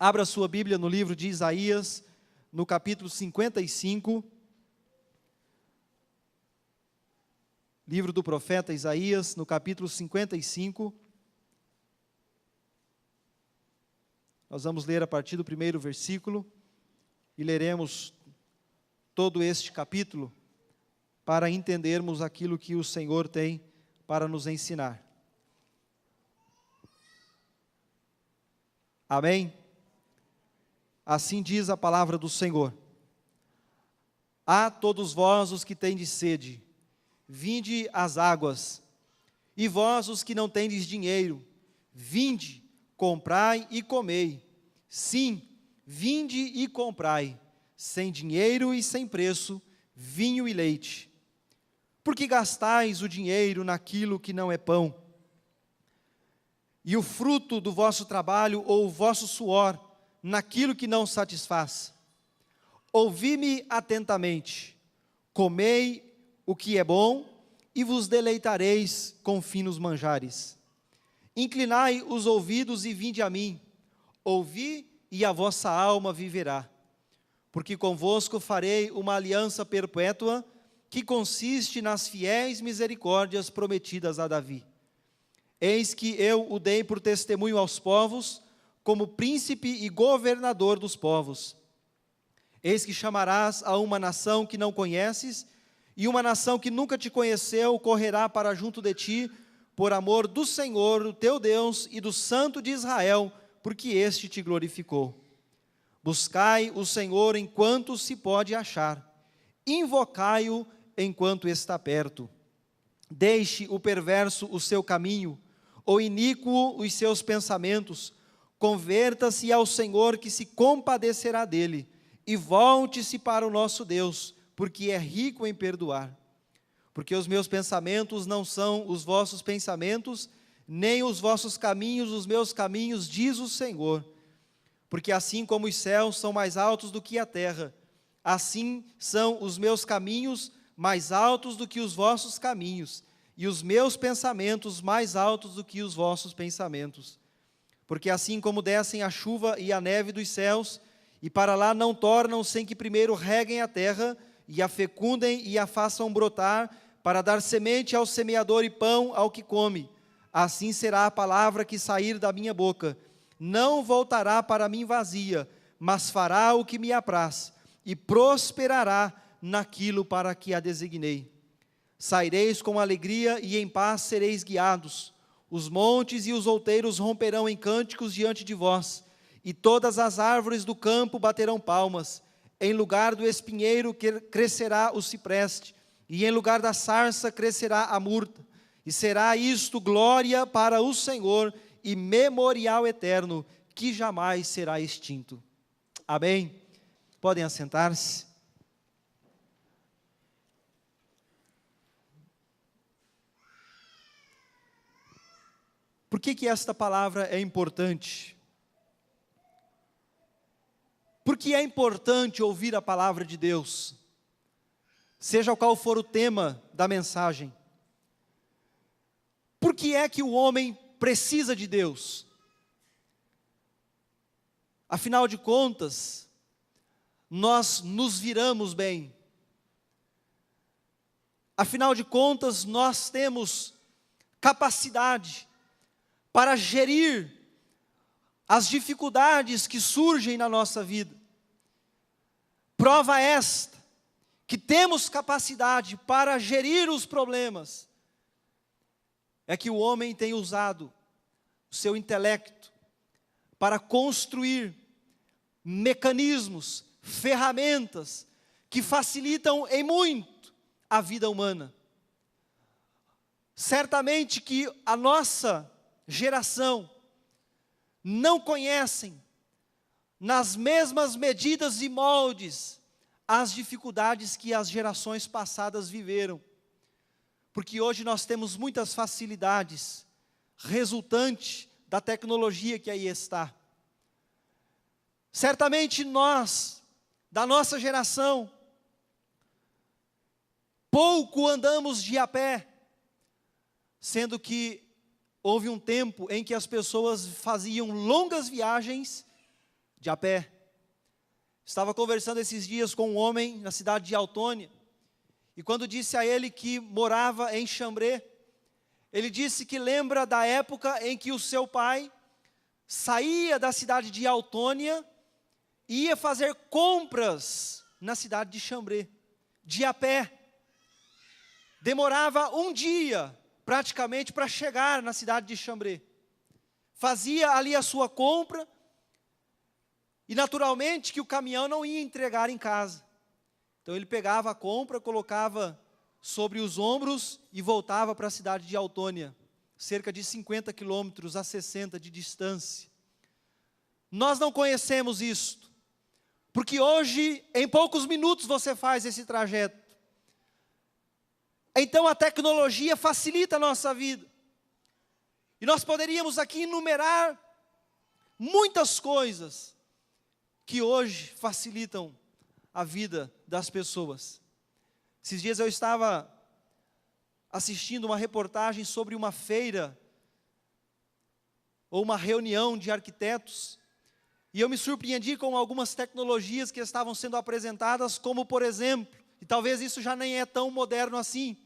Abra sua Bíblia no livro de Isaías, no capítulo 55. Livro do profeta Isaías, no capítulo 55. Nós vamos ler a partir do primeiro versículo e leremos todo este capítulo para entendermos aquilo que o Senhor tem para nos ensinar. Amém? Assim diz a palavra do Senhor: A todos vós os que tendes sede, vinde às águas, e vós os que não tendes dinheiro, vinde, comprai e comei. Sim, vinde e comprai, sem dinheiro e sem preço, vinho e leite. Porque gastais o dinheiro naquilo que não é pão, e o fruto do vosso trabalho ou o vosso suor naquilo que não satisfaz. Ouvi-me atentamente, comei o que é bom, e vos deleitareis com finos manjares. Inclinai os ouvidos e vinde a mim, ouvi e a vossa alma viverá. Porque convosco farei uma aliança perpétua, que consiste nas fiéis misericórdias prometidas a Davi. Eis que eu o dei por testemunho aos povos, como príncipe e governador dos povos. Eis que chamarás a uma nação que não conheces, e uma nação que nunca te conheceu correrá para junto de ti, por amor do Senhor, o teu Deus, e do Santo de Israel, porque este te glorificou. Buscai o Senhor enquanto se pode achar, invocai-o enquanto está perto. Deixe o perverso o seu caminho, o iníquo os seus pensamentos. Converta-se ao Senhor, que se compadecerá dele, e volte-se para o nosso Deus, porque é rico em perdoar. Porque os meus pensamentos não são os vossos pensamentos, nem os vossos caminhos os meus caminhos, diz o Senhor. Porque assim como os céus são mais altos do que a terra, assim são os meus caminhos mais altos do que os vossos caminhos, e os meus pensamentos mais altos do que os vossos pensamentos. Porque assim como descem a chuva e a neve dos céus, e para lá não tornam sem que primeiro reguem a terra, e a fecundem e a façam brotar, para dar semente ao semeador e pão ao que come, assim será a palavra que sair da minha boca. Não voltará para mim vazia, mas fará o que me apraz, e prosperará naquilo para que a designei. Saireis com alegria e em paz sereis guiados. Os montes e os outeiros romperão em cânticos diante de vós, e todas as árvores do campo baterão palmas. Em lugar do espinheiro crescerá o cipreste, e em lugar da sarça crescerá a murta. E será isto glória para o Senhor e memorial eterno, que jamais será extinto. Amém? Podem assentar-se. Por que esta palavra é importante? Porque é importante ouvir a palavra de Deus, seja qual for o tema da mensagem. Por que é que o homem precisa de Deus? Afinal de contas, nós nos viramos bem. Afinal de contas, nós temos capacidade para gerir as dificuldades que surgem na nossa vida. Prova esta, que temos capacidade para gerir os problemas, é que o homem tem usado o seu intelecto para construir mecanismos, ferramentas que facilitam em muito a vida humana. Certamente que a nossa geração não conhecem, nas mesmas medidas e moldes, as dificuldades que as gerações passadas viveram. Porque hoje nós temos muitas facilidades, resultante da tecnologia que aí está. Certamente nós, da nossa geração, pouco andamos de a pé, sendo que houve um tempo em que as pessoas faziam longas viagens de a pé. Estava conversando esses dias com um homem na cidade de Autônia, e quando disse a ele que morava em Xambrê, ele disse que lembra da época em que o seu pai saía da cidade de Autônia e ia fazer compras na cidade de Xambrê, de a pé. Demorava um dia, praticamente, para chegar na cidade de Xambrê. Fazia ali a sua compra, e naturalmente que o caminhão não ia entregar em casa. Então ele pegava a compra, colocava sobre os ombros e voltava para a cidade de Autônia, cerca de 50 quilômetros a 60 de distância. Nós não conhecemos isto, porque hoje, em poucos minutos, você faz esse trajeto. Então a tecnologia facilita a nossa vida. E nós poderíamos aqui enumerar muitas coisas que hoje facilitam a vida das pessoas. Esses dias eu estava assistindo uma reportagem sobre uma feira, ou uma reunião de arquitetos, e eu me surpreendi com algumas tecnologias que estavam sendo apresentadas, como por exemplo, e talvez isso já nem é tão moderno assim,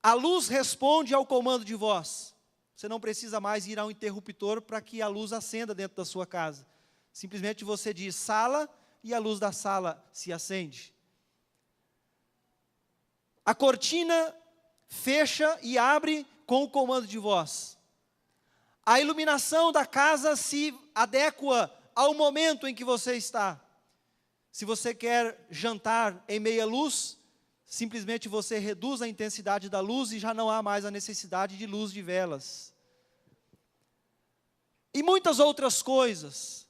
a luz responde ao comando de voz. Você não precisa mais ir ao interruptor para que a luz acenda dentro da sua casa. Simplesmente você diz sala e a luz da sala se acende. A cortina fecha e abre com o comando de voz. A iluminação da casa se adequa ao momento em que você está. Se você quer jantar em meia luz, simplesmente você reduz a intensidade da luz e já não há mais a necessidade de luz de velas. E muitas outras coisas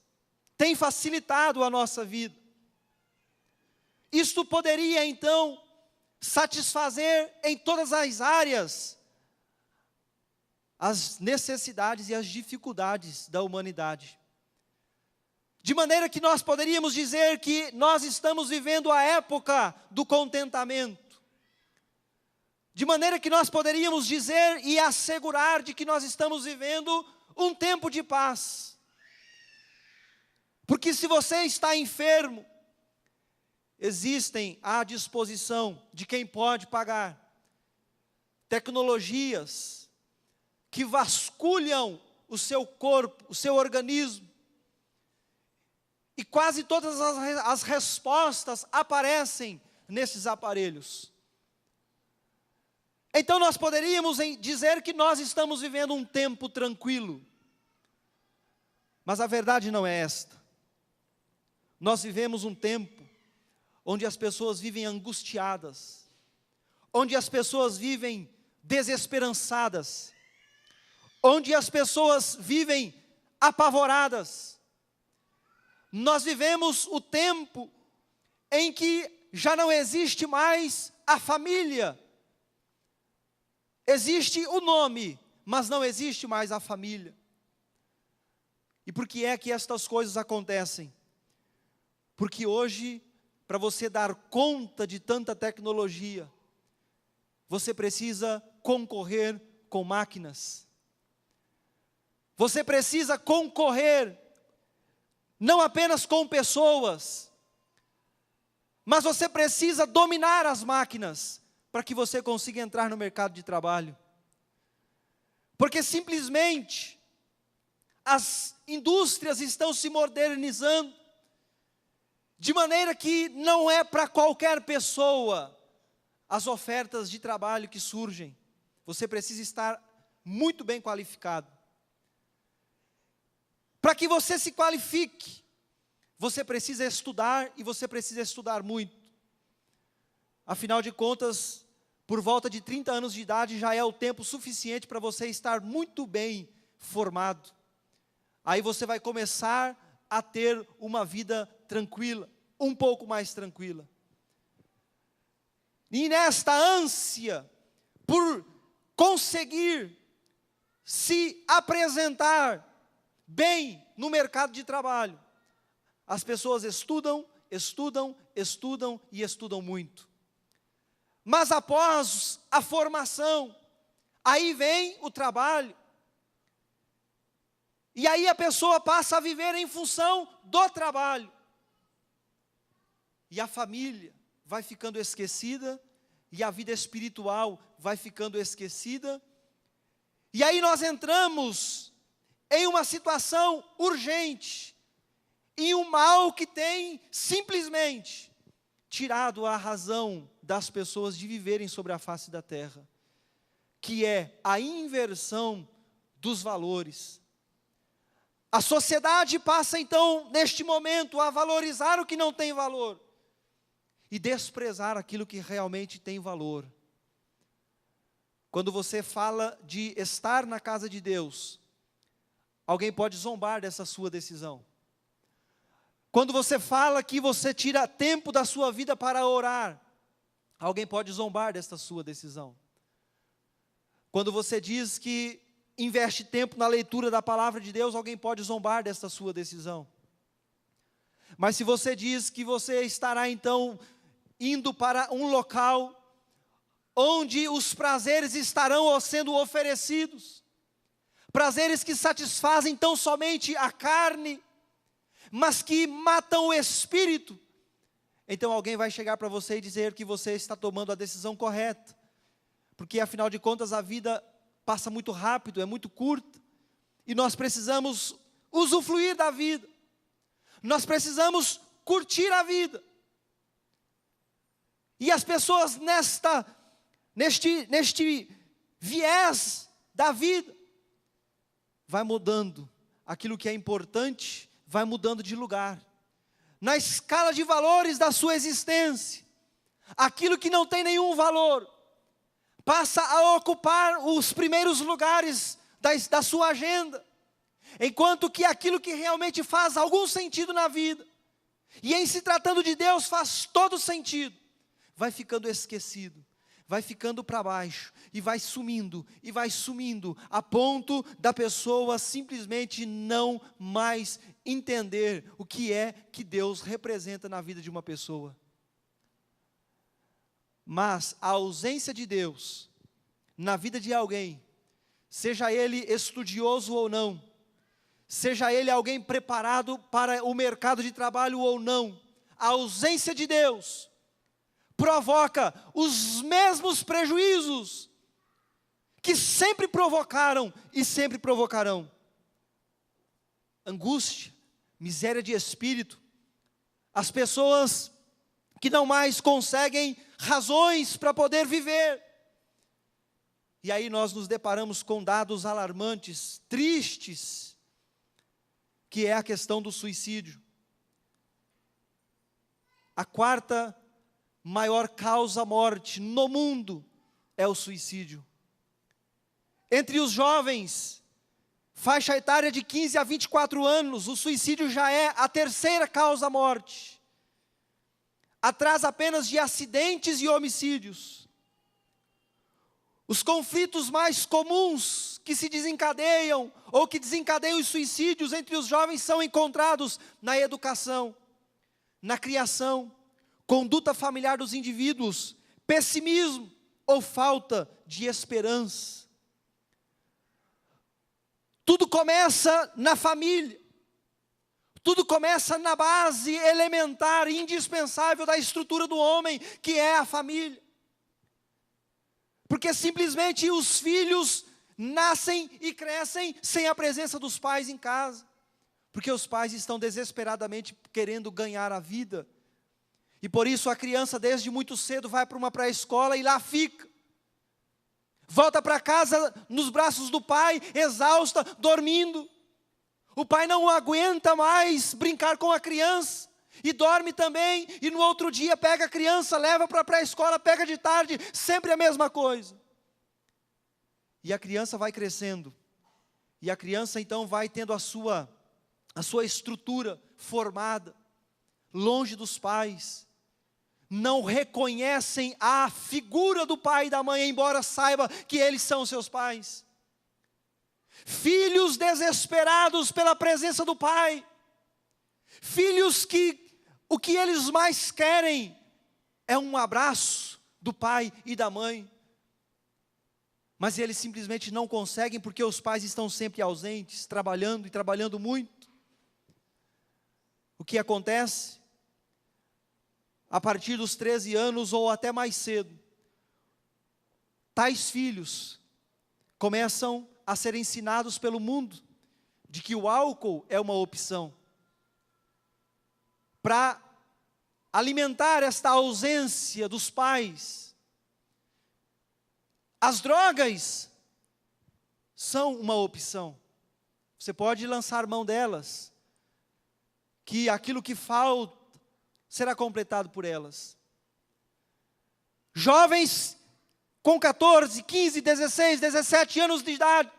têm facilitado a nossa vida. Isto poderia então satisfazer em todas as áreas as necessidades e as dificuldades da humanidade. De maneira que nós poderíamos dizer que nós estamos vivendo a época do contentamento. De maneira que nós poderíamos dizer e assegurar de que nós estamos vivendo um tempo de paz. Porque se você está enfermo, existem à disposição de quem pode pagar tecnologias que vasculham o seu corpo, o seu organismo, e quase todas as respostas aparecem nesses aparelhos. Então nós poderíamos dizer que nós estamos vivendo um tempo tranquilo, mas a verdade não é esta. Nós vivemos um tempo onde as pessoas vivem angustiadas, onde as pessoas vivem desesperançadas, onde as pessoas vivem apavoradas. Nós vivemos o tempo em que já não existe mais a família. Existe o nome, mas não existe mais a família. E por que é que estas coisas acontecem? Porque hoje, para você dar conta de tanta tecnologia, você precisa concorrer com máquinas. Você precisa concorrer não apenas com pessoas, mas você precisa dominar as máquinas para que você consiga entrar no mercado de trabalho. Porque simplesmente as indústrias estão se modernizando, de maneira que não é para qualquer pessoa as ofertas de trabalho que surgem. Você precisa estar muito bem qualificado. Para que você se qualifique, você precisa estudar, e você precisa estudar muito. Afinal de contas, por volta de 30 anos de idade já é o tempo suficiente para você estar muito bem formado. Aí você vai começar a ter uma vida tranquila, um pouco mais tranquila. E nesta ânsia por conseguir se apresentar bem no mercado de trabalho, as pessoas estudam, estudam, estudam e estudam muito. Mas após a formação, aí vem o trabalho. E aí a pessoa passa a viver em função do trabalho. E a família vai ficando esquecida, e a vida espiritual vai ficando esquecida. E aí nós entramos em uma situação urgente, em um mal que tem simplesmente tirado a razão das pessoas de viverem sobre a face da terra, que é a inversão dos valores. A sociedade passa então, neste momento, a valorizar o que não tem valor e desprezar aquilo que realmente tem valor. Quando você fala de estar na casa de Deus, alguém pode zombar dessa sua decisão. Quando você fala que você tira tempo da sua vida para orar, alguém pode zombar dessa sua decisão. Quando você diz que investe tempo na leitura da palavra de Deus, alguém pode zombar dessa sua decisão. Mas se você diz que você estará então indo para um local onde os prazeres estarão sendo oferecidos, prazeres que satisfazem tão somente a carne, mas que matam o espírito, então alguém vai chegar para você e dizer que você está tomando a decisão correta, porque afinal de contas a vida passa muito rápido, é muito curta, e nós precisamos usufruir da vida, nós precisamos curtir a vida. E as pessoas neste viés da vida, vai mudando, aquilo que é importante, vai mudando de lugar, na escala de valores da sua existência, aquilo que não tem nenhum valor, passa a ocupar os primeiros lugares da sua agenda, enquanto que aquilo que realmente faz algum sentido na vida, e em se tratando de Deus faz todo sentido, vai ficando esquecido, vai ficando para baixo, e vai sumindo, a ponto da pessoa simplesmente não mais entender o que é que Deus representa na vida de uma pessoa. Mas a ausência de Deus na vida de alguém, seja ele estudioso ou não, seja ele alguém preparado para o mercado de trabalho ou não, a ausência de Deus provoca os mesmos prejuízos que sempre provocaram e sempre provocarão: angústia, miséria de espírito, as pessoas que não mais conseguem razões para poder viver. E aí nós nos deparamos com dados alarmantes, tristes, que é a questão do suicídio. A quarta maior causa-morte no mundo é o suicídio. Entre os jovens, faixa etária de 15 a 24 anos, o suicídio já é a terceira causa-morte, atrás apenas de acidentes e homicídios. Os conflitos mais comuns que se desencadeiam, ou que desencadeiam os suicídios entre os jovens, são encontrados na educação, na criação, conduta familiar dos indivíduos, pessimismo ou falta de esperança. Tudo começa na família, tudo começa na base elementar e indispensável da estrutura do homem, que é a família. Porque simplesmente os filhos nascem e crescem sem a presença dos pais em casa, porque os pais estão desesperadamente querendo ganhar a vida, e por isso a criança desde muito cedo vai para uma pré-escola e lá fica, volta para casa nos braços do pai, exausta, dormindo. O pai não aguenta mais brincar com a criança, e dorme também, e no outro dia pega a criança, leva para a pré-escola, pega de tarde, sempre a mesma coisa. E a criança vai crescendo, e a criança então vai tendo a sua estrutura formada, longe dos pais, não reconhecem a figura do pai e da mãe, embora saiba que eles são seus pais. Filhos desesperados pela presença do pai, filhos que o que eles mais querem é um abraço do pai e da mãe. mas eles simplesmente não conseguem porque os pais estão sempre ausentes, trabalhando e trabalhando muito. O que acontece? A partir dos 13 anos ou até mais cedo, tais filhos começam a ser ensinados pelo mundo de que o álcool é uma opção. Para alimentar esta ausência dos pais, as drogas são uma opção. Você pode lançar mão delas, que aquilo que falta será completado por elas. Jovens com 14, 15, 16, 17 anos de idade,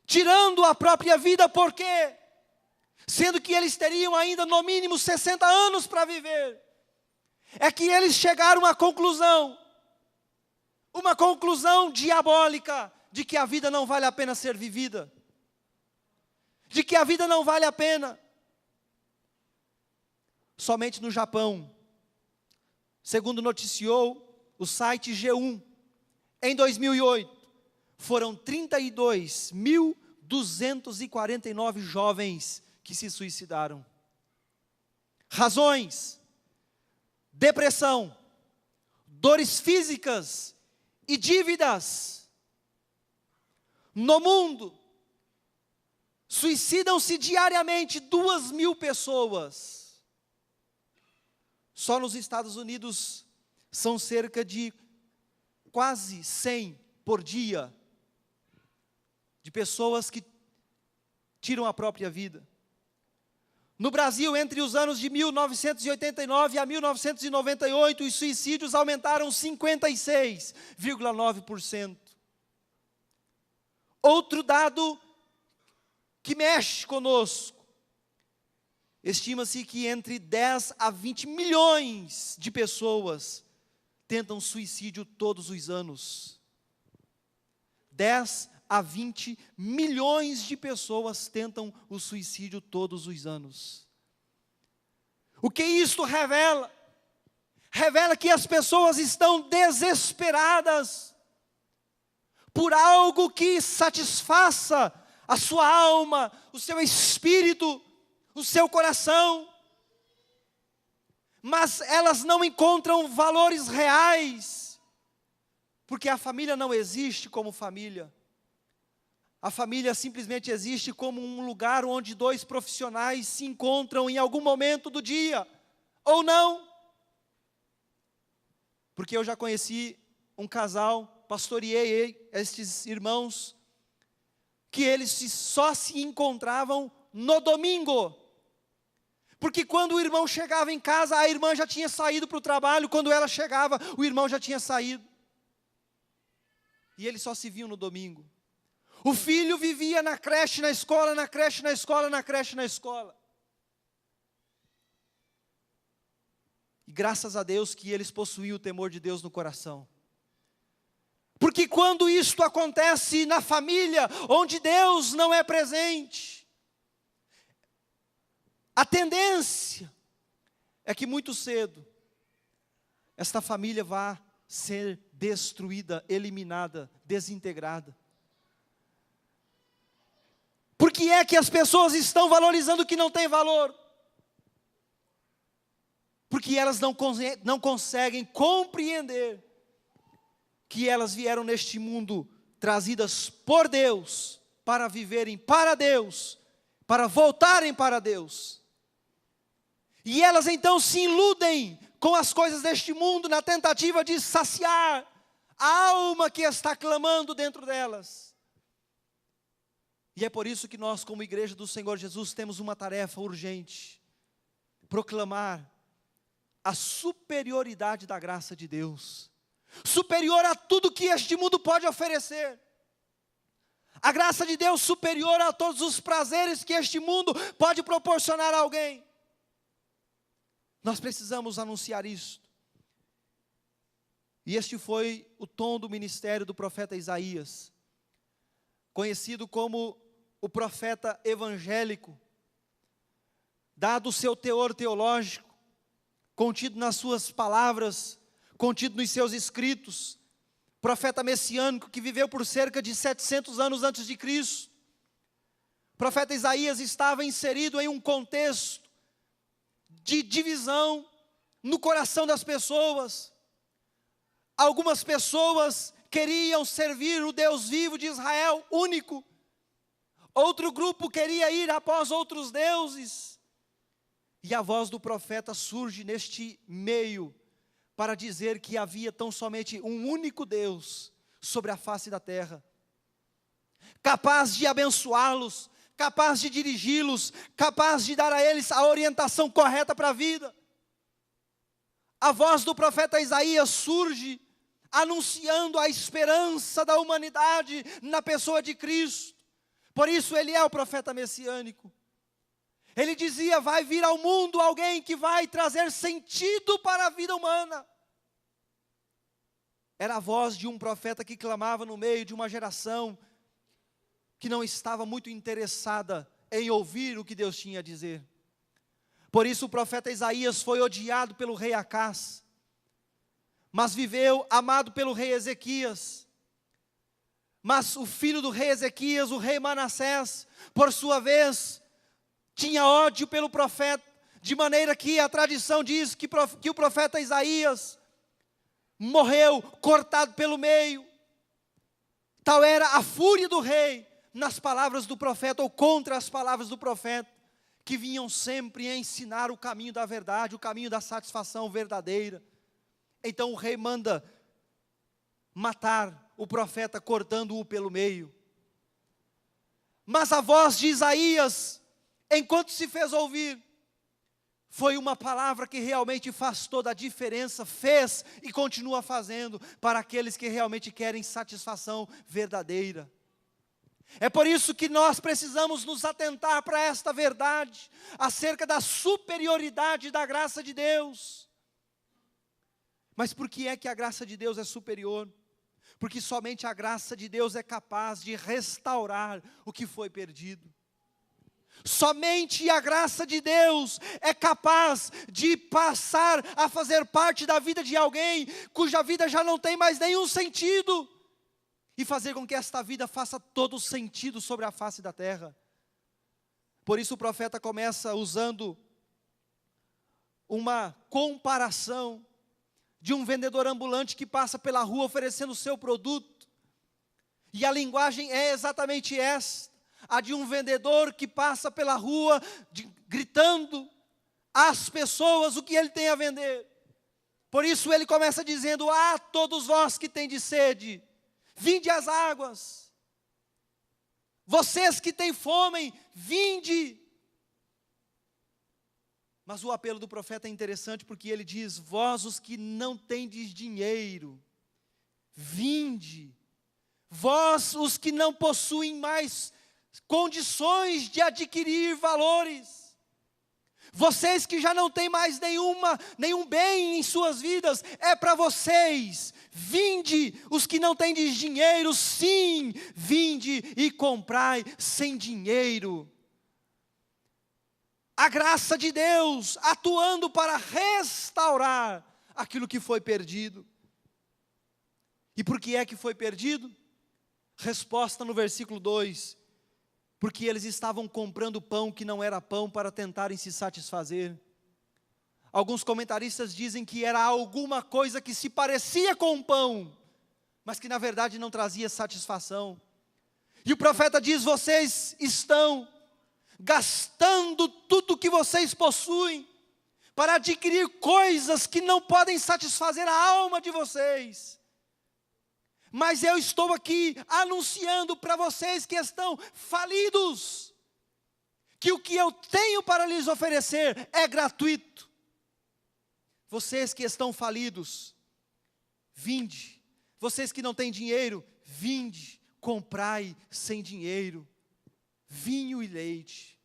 tirando a própria vida, por quê? Sendo que eles teriam ainda no mínimo 60 anos para viver. É que eles chegaram à conclusão, uma conclusão diabólica, de que a vida não vale a pena ser vivida, de que a vida não vale a pena. Somente no Japão, segundo noticiou o site G1, em 2008, foram 32.249 jovens que se suicidaram. Razões: depressão, dores físicas e dívidas. No mundo, suicidam-se diariamente 2.000 pessoas. Só nos Estados Unidos são cerca de quase 100 por dia de pessoas que tiram a própria vida. No Brasil, entre os anos de 1989 a 1998, os suicídios aumentaram 56,9%. Outro dado que mexe conosco: estima-se que entre 10 a 20 milhões de pessoas tentam suicídio todos os anos. 10 a 20 milhões de pessoas tentam o suicídio todos os anos. O que isto revela? Revela que as pessoas estão desesperadas por algo que satisfaça a sua alma, o seu espírito, o seu coração. Mas elas não encontram valores reais, porque a família não existe como família. A família simplesmente existe como um lugar onde dois profissionais se encontram em algum momento do dia, ou não. Porque eu já conheci um casal, pastoreei estes irmãos, que eles só se encontravam no domingo. Porque quando o irmão chegava em casa, a irmã já tinha saído para o trabalho, quando ela chegava, o irmão já tinha saído. E eles só se viam no domingo. O filho vivia na creche, na escola, na creche, na escola, na creche, na escola. E graças a Deus que eles possuíam o temor de Deus no coração. Porque quando isto acontece na família, onde Deus não é presente, a tendência é que muito cedo, esta família vá ser destruída, eliminada, desintegrada. Por que é que as pessoas estão valorizando o que não tem valor? Porque elas não conseguem compreender que elas vieram neste mundo trazidas por Deus, para viverem para Deus, para voltarem para Deus. E elas então se iludem com as coisas deste mundo, na tentativa de saciar a alma que está clamando dentro delas. E é por isso que nós, como igreja do Senhor Jesus, temos uma tarefa urgente: proclamar a superioridade da graça de Deus, superior a tudo que este mundo pode oferecer. A graça de Deus superior a todos os prazeres que este mundo pode proporcionar a alguém. Nós precisamos anunciar isso. E este foi o tom do ministério do profeta Isaías, conhecido como o profeta evangélico, dado o seu teor teológico, contido nas suas palavras, contido nos seus escritos, profeta messiânico que viveu por cerca de 700 anos antes de Cristo. O profeta Isaías estava inserido em um contexto de divisão no coração das pessoas. Algumas pessoas queriam servir o Deus vivo de Israel, único. Outro grupo queria ir após outros deuses. E a voz do profeta surge neste meio para dizer que havia tão somente um único Deus sobre a face da terra, capaz de abençoá-los, capaz de dirigi-los, capaz de dar a eles a orientação correta para a vida. A voz do profeta Isaías surge anunciando a esperança da humanidade na pessoa de Cristo. Por isso ele é o profeta messiânico. Ele dizia: vai vir ao mundo alguém que vai trazer sentido para a vida humana. Era a voz de um profeta que clamava no meio de uma geração que não estava muito interessada em ouvir o que Deus tinha a dizer. Por isso o profeta Isaías foi odiado pelo rei Acás, mas viveu amado pelo rei Ezequias. Mas o filho do rei Ezequias, o rei Manassés, por sua vez, tinha ódio pelo profeta, de maneira que a tradição diz que o profeta Isaías morreu cortado pelo meio. Tal era a fúria do rei nas palavras do profeta, ou contra as palavras do profeta, que vinham sempre a ensinar o caminho da verdade, o caminho da satisfação verdadeira. Então o rei manda matar o profeta, cortando-o pelo meio. Mas a voz de Isaías, enquanto se fez ouvir, foi uma palavra que realmente faz toda a diferença, fez e continua fazendo, para aqueles que realmente querem satisfação verdadeira. É por isso que nós precisamos nos atentar para esta verdade, acerca da superioridade da graça de Deus. Mas por que é que a graça de Deus é superior? Porque somente a graça de Deus é capaz de restaurar o que foi perdido. Somente a graça de Deus é capaz de passar a fazer parte da vida de alguém cuja vida já não tem mais nenhum sentido, e fazer com que esta vida faça todo sentido sobre a face da terra. Por isso o profeta começa usando uma comparação de um vendedor ambulante que passa pela rua oferecendo o seu produto. E a linguagem é exatamente esta, a de um vendedor que passa pela rua gritando às pessoas o que ele tem a vender. Por isso ele começa dizendo: ah, todos vós que tendes sede, vinde às águas. Vocês que têm fome, vinde. Mas o apelo do profeta é interessante, porque ele diz: vós os que não tendes dinheiro, vinde. Vós os que não possuem mais condições de adquirir valores, vocês que já não têm mais nenhum bem em suas vidas, é para vocês. Vinde, os que não têm dinheiro, sim, vinde e comprai sem dinheiro. A graça de Deus atuando para restaurar aquilo que foi perdido. E por que é que foi perdido? Resposta no versículo 2. Porque eles estavam comprando pão que não era pão para tentarem se satisfazer. Alguns comentaristas dizem que era alguma coisa que se parecia com pão, mas que na verdade não trazia satisfação. E o profeta diz: vocês estão gastando tudo que vocês possuem para adquirir coisas que não podem satisfazer a alma de vocês. Mas eu estou aqui anunciando para vocês que estão falidos, que o que eu tenho para lhes oferecer é gratuito. Vocês que estão falidos, vinde. Vocês que não têm dinheiro, vinde, comprai sem dinheiro vinho e leite,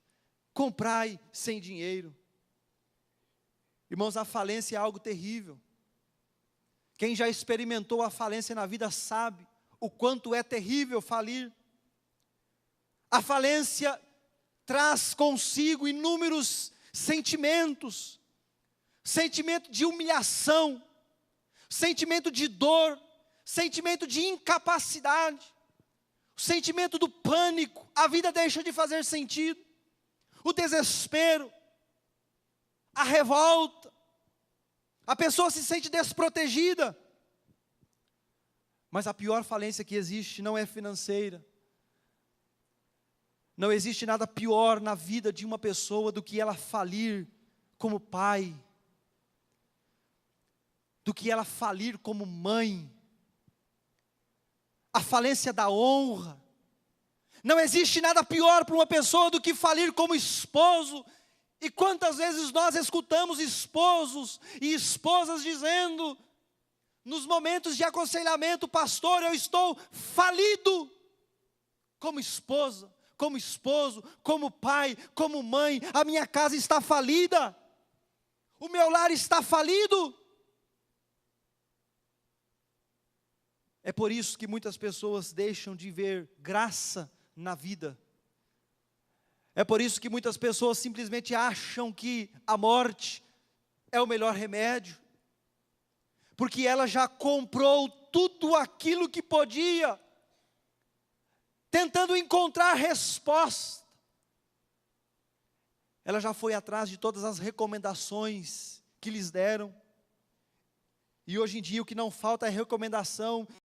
comprai sem dinheiro. Irmãos, a falência é algo terrível. Quem já experimentou a falência na vida sabe o quanto é terrível falir. A falência traz consigo inúmeros sentimentos, sentimento de humilhação, sentimento de dor, sentimento de incapacidade, o sentimento do pânico, a vida deixa de fazer sentido, o desespero, a revolta, a pessoa se sente desprotegida. Mas a pior falência que existe não é financeira. Não existe nada pior na vida de uma pessoa do que ela falir como pai, do que ela falir como mãe. A falência da honra. Não existe nada pior para uma pessoa do que falir como esposo. E quantas vezes nós escutamos esposos e esposas dizendo, nos momentos de aconselhamento: pastor, eu estou falido como esposa, como esposo, como pai, como mãe, a minha casa está falida, o meu lar está falido. É por isso que muitas pessoas deixam de ver graça na vida. É por isso que muitas pessoas simplesmente acham que a morte é o melhor remédio, porque ela já comprou tudo aquilo que podia, tentando encontrar resposta. Ela já foi atrás de todas as recomendações que lhes deram, e hoje em dia o que não falta é recomendação